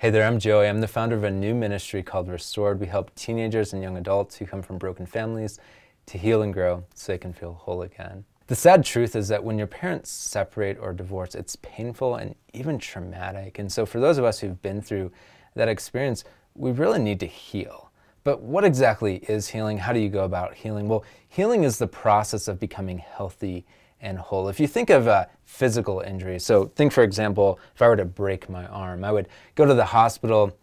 Hey there, I'm Joey. I'm the founder of a new ministry called Restored. We help teenagers and young adults who come from broken families to heal and grow so they can feel whole again. The sad truth is that when your parents separate or divorce, it's painful and even traumatic. And so for those of us who've been through that experience, we really need to heal. But what exactly is healing? How do you go about healing? Well, healing is the process of becoming healthy and whole. If you think of a physical injury, so think for example, if I were to break my arm, I would go to the hospital,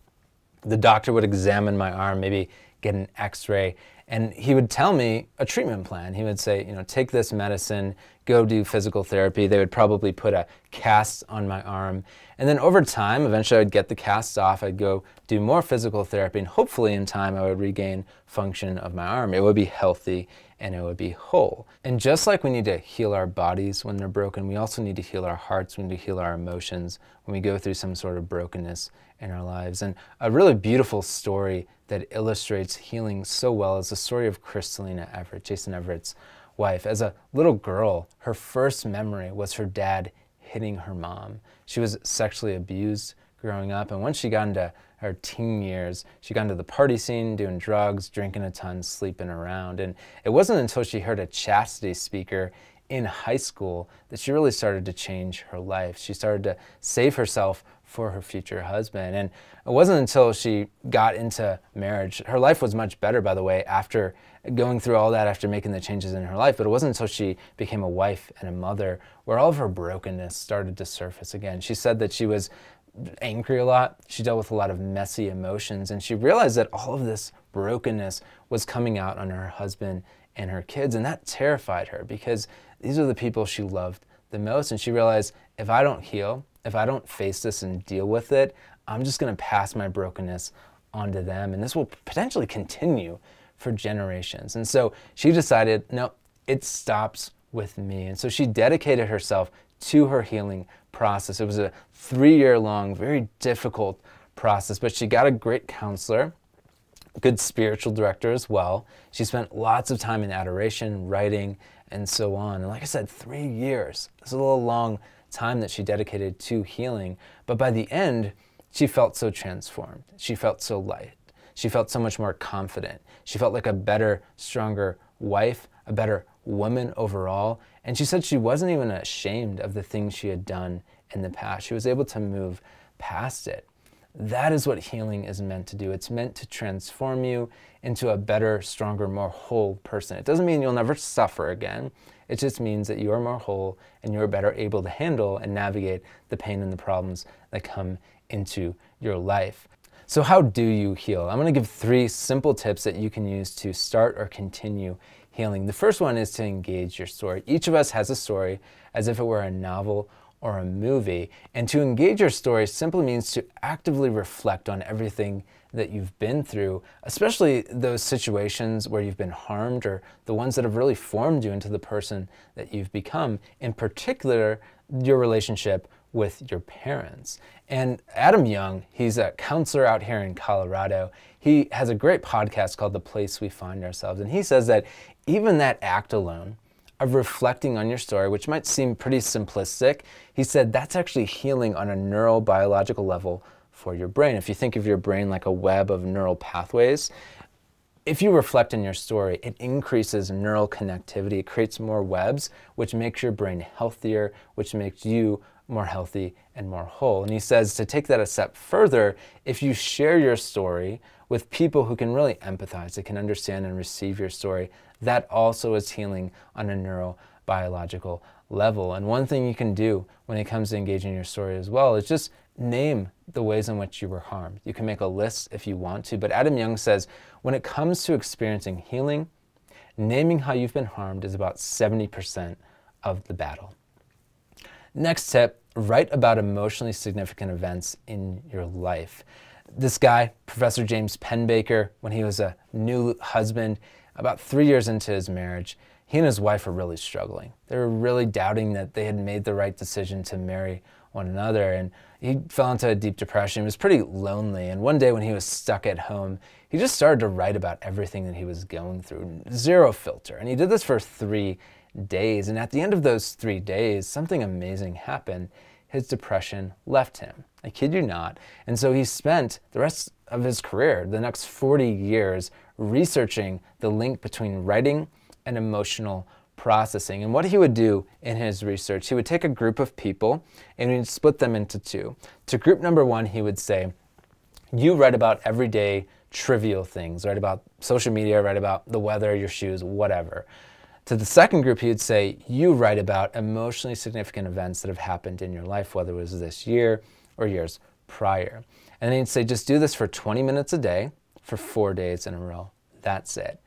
the doctor would examine my arm, maybe get an x-ray, and he would tell me a treatment plan. He would say, take this medicine, go do physical therapy. They would probably put a cast on my arm. And then over time, eventually I'd get the cast off, I'd go do more physical therapy, and hopefully in time I would regain function of my arm. It would be healthy and it would be whole. And just like we need to heal our bodies when they're broken, we also need to heal our hearts, we need to heal our emotions when we go through some sort of brokenness in our lives. And a really beautiful story that illustrates healing so well is the story of Crystalina Everett, Jason Everett's wife. As a little girl, her first memory was her dad hitting her mom. She was sexually abused growing up, and once she got into her teen years, she got into the party scene, doing drugs, drinking a ton, sleeping around. And it wasn't until she heard a chastity speaker in high school that she really started to change her life. She started to save herself for her future husband. And it wasn't until she got into marriage. Her life was much better, by the way, after going through all that, after making the changes in her life. But it wasn't until she became a wife and a mother where all of her brokenness started to surface again. She said that she was angry a lot. She dealt with a lot of messy emotions, and she realized that all of this brokenness was coming out on her husband and her kids, and that terrified her because these are the people she loved the most. And she realized, if I don't heal, if I don't face this and deal with it, I'm just going to pass my brokenness onto them, and this will potentially continue for generations. And so she decided, no, it stops with me. And so she dedicated herself to her healing process. It was a 3-year-long, very difficult process, but she got a great counselor, a good spiritual director as well. She spent lots of time in adoration, writing, and so on. And like I said, 3 years. It's a little long time that she dedicated to healing, but by the end, she felt so transformed. She felt so light. She felt so much more confident. She felt like a better, stronger wife, a better woman overall. And she said she wasn't even ashamed of the things she had done in the past. She was able to move past it. That is what healing is meant to do. It's meant to transform you into a better, stronger, more whole person. It doesn't mean you'll never suffer again. It just means that you are more whole and you're better able to handle and navigate the pain and the problems that come into your life. So how do you heal? I'm going to give 3 simple tips that you can use to start or continue healing. The first one is to engage your story. Each of us has a story as if it were a novel or a movie. And to engage your story simply means to actively reflect on everything that you've been through, especially those situations where you've been harmed or the ones that have really formed you into the person that you've become. In particular, your relationship with your parents. And Adam Young, he's a counselor out here in Colorado. He has a great podcast called The Place We Find Ourselves. And he says that even that act alone of reflecting on your story, which might seem pretty simplistic, he said that's actually healing on a neurobiological level for your brain. If you think of your brain like a web of neural pathways, if you reflect on your story, it increases neural connectivity. It creates more webs, which makes your brain healthier, which makes you more healthy and more whole. And he says to take that a step further, if you share your story with people who can really empathize, that can understand and receive your story, that also is healing on a neurobiological level. And one thing you can do when it comes to engaging your story as well is just name the ways in which you were harmed. You can make a list if you want to, but Adam Young says when it comes to experiencing healing, naming how you've been harmed is about 70% of the battle. Next tip, write about emotionally significant events in your life. This guy, Professor James Penbaker, when he was a new husband, about 3 years into his marriage, he and his wife were really struggling. They were really doubting that they had made the right decision to marry one another, and he fell into a deep depression. He was pretty lonely, and one day when he was stuck at home, he just started to write about everything that he was going through, zero filter. And he did this for 3 days, and at the end of those 3 days, something amazing happened. His depression left him, I kid you not. And so he spent the rest of his career, the next 40 years, researching the link between writing and emotional processing. And what he would do in his research, he would take a group of people and he'd split them into two. To group number one, he would say, you write about everyday trivial things, write about social media, write about the weather, your shoes, whatever. To the second group, he would say, you write about emotionally significant events that have happened in your life, whether it was this year or years prior. And then he'd say, just do this for 20 minutes a day for 4 days in a row. That's it.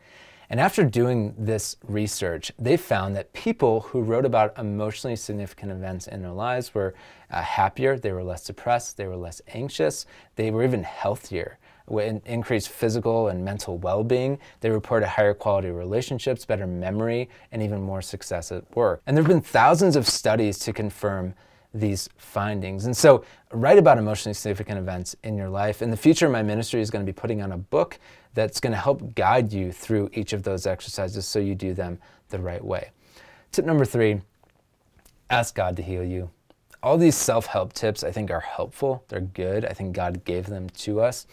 And after doing this research, they found that people who wrote about emotionally significant events in their lives were happier, they were less depressed, they were less anxious, they were even healthier, with increased physical and mental well-being. They reported higher quality relationships, better memory, and even more success at work. And there have been thousands of studies to confirm these findings. And so write about emotionally significant events in your life. In the future, my ministry is going to be putting on a book that's going to help guide you through each of those exercises so you do them the right way. Tip number 3, ask God to heal you. All these self-help tips I think are helpful. They're good. I think God gave them to us.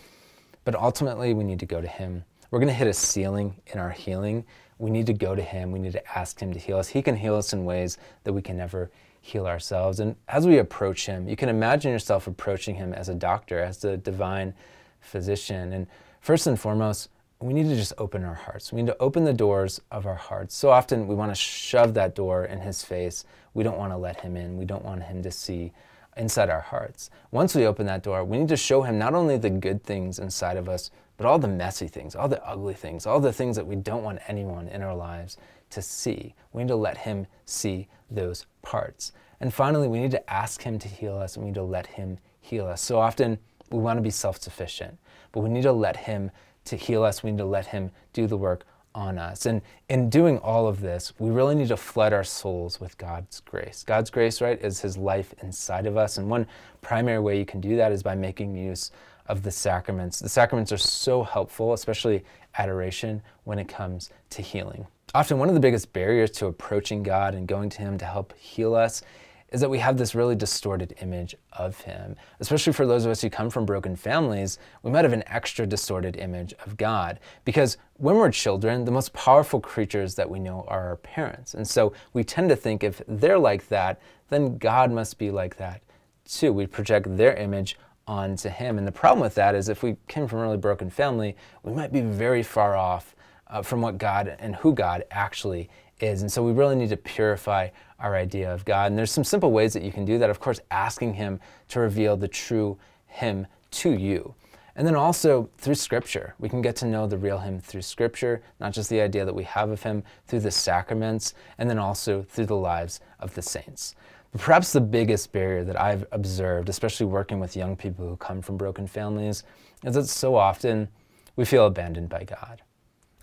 But ultimately, we need to go to Him. We're going to hit a ceiling in our healing. We need to go to Him. We need to ask Him to heal us. He can heal us in ways that we can never heal ourselves. And as we approach Him, you can imagine yourself approaching Him as a doctor, as the divine physician. And first and foremost, we need to just open our hearts. We need to open the doors of our hearts. So often we want to shove that door in His face. We don't want to let Him in. We don't want Him to see inside our hearts. Once we open that door, we need to show Him not only the good things inside of us, but all the messy things, all the ugly things, all the things that we don't want anyone in our lives to see. We need to let Him see those parts. And finally, we need to ask Him to heal us, and we need to let Him heal us. So often we want to be self-sufficient, but we need to let Him to heal us. We need to let Him do the work on us. And in doing all of this, we really need to flood our souls with God's grace. God's grace, right, is His life inside of us. And one primary way you can do that is by making use of the sacraments. The sacraments are so helpful, especially adoration, when it comes to healing. Often one of the biggest barriers to approaching God and going to Him to help heal us is that we have this really distorted image of Him. Especially for those of us who come from broken families, we might have an extra distorted image of God. Because when we're children, the most powerful creatures that we know are our parents. And so we tend to think if they're like that, then God must be like that too. We project their image onto Him. And the problem with that is if we came from a really broken family, we might be very far off from what God and who God actually is. And so we really need to purify our idea of God. And there's some simple ways that you can do that. Of course, asking Him to reveal the true Him to you. And then also through Scripture. We can get to know the real Him through Scripture, not just the idea that we have of Him, through the sacraments, and then also through the lives of the saints. But perhaps the biggest barrier that I've observed, especially working with young people who come from broken families, is that so often we feel abandoned by God.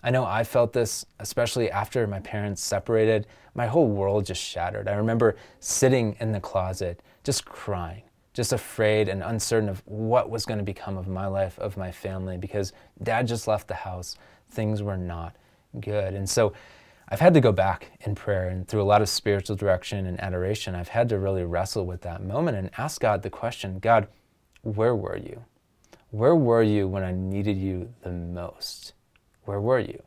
I know I felt this, especially after my parents separated. My whole world just shattered. I remember sitting in the closet, just crying, just afraid and uncertain of what was going to become of my life, of my family, because Dad just left the house. Things were not good. And so I've had to go back in prayer, and through a lot of spiritual direction and adoration, I've had to really wrestle with that moment and ask God the question, God, where were you? Where were you when I needed you the most? Where were you?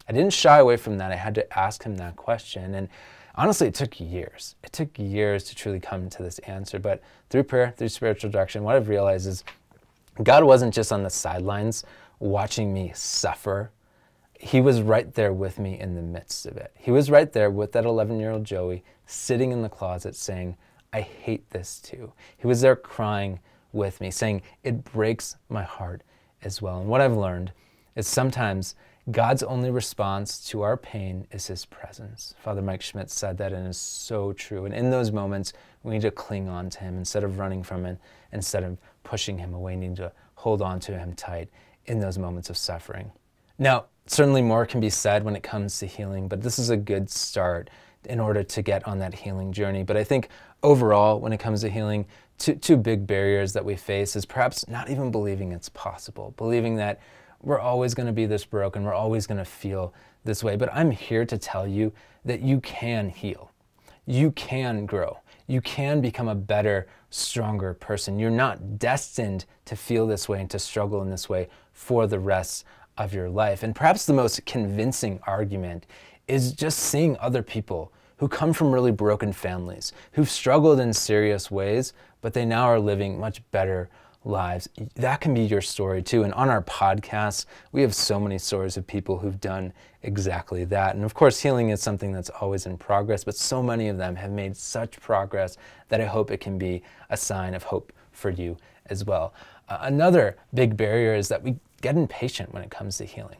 I didn't shy away from that. I had to ask Him that question. And honestly, it took years. It took years to truly come to this answer. But through prayer, through spiritual direction, what I've realized is God wasn't just on the sidelines watching me suffer. He was right there with me in the midst of it. He was right there with that 11-year-old Joey sitting in the closet saying, I hate this too. He was there crying with me, saying, it breaks my heart as well. And what I've learned is sometimes God's only response to our pain is His presence. Father Mike Schmidt said that, and it's so true. And in those moments, we need to cling on to Him instead of running from Him, instead of pushing Him away. We need to hold on to Him tight in those moments of suffering. Now, certainly more can be said when it comes to healing, but this is a good start in order to get on that healing journey. But I think overall, when it comes to healing, two big barriers that we face is perhaps not even believing it's possible, believing that we're always going to be this broken, we're always going to feel this way. But I'm here to tell you that you can heal. You can grow. You can become a better, stronger person. You're not destined to feel this way and to struggle in this way for the rest of your life. And perhaps the most convincing argument is just seeing other people who come from really broken families, who've struggled in serious ways, but they now are living much better lives. That can be your story too. And on our podcast, we have so many stories of people who've done exactly that. And of course, healing is something that's always in progress, but so many of them have made such progress that I hope it can be a sign of hope for you as well. Another big barrier is that we get impatient when it comes to healing.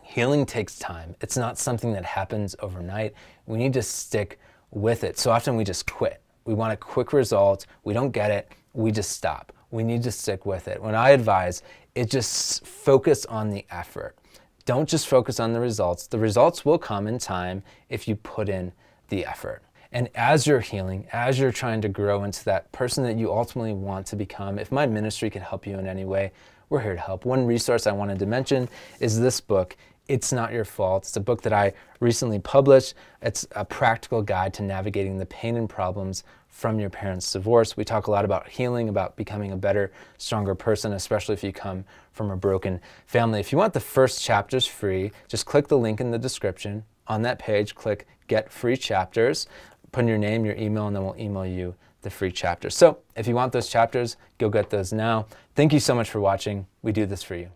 Healing takes time. It's not something that happens overnight. We need to stick with it. So often we just quit. We want a quick result. We don't get it. We just stop. We need to stick with it. When I advise, it just focus on the effort. Don't just focus on the results. The results will come in time if you put in the effort. And as you're healing, as you're trying to grow into that person that you ultimately want to become, if my ministry can help you in any way, we're here to help. One resource I wanted to mention is this book, It's Not Your Fault. It's a book that I recently published. It's a practical guide to navigating the pain and problems from your parents' divorce. We talk a lot about healing, about becoming a better, stronger person, especially if you come from a broken family. If you want the first chapters free, just click the link in the description. On that page, click Get Free Chapters. Put in your name, your email, and then we'll email you the free chapters. So if you want those chapters, go get those now. Thank you so much for watching. We do this for you.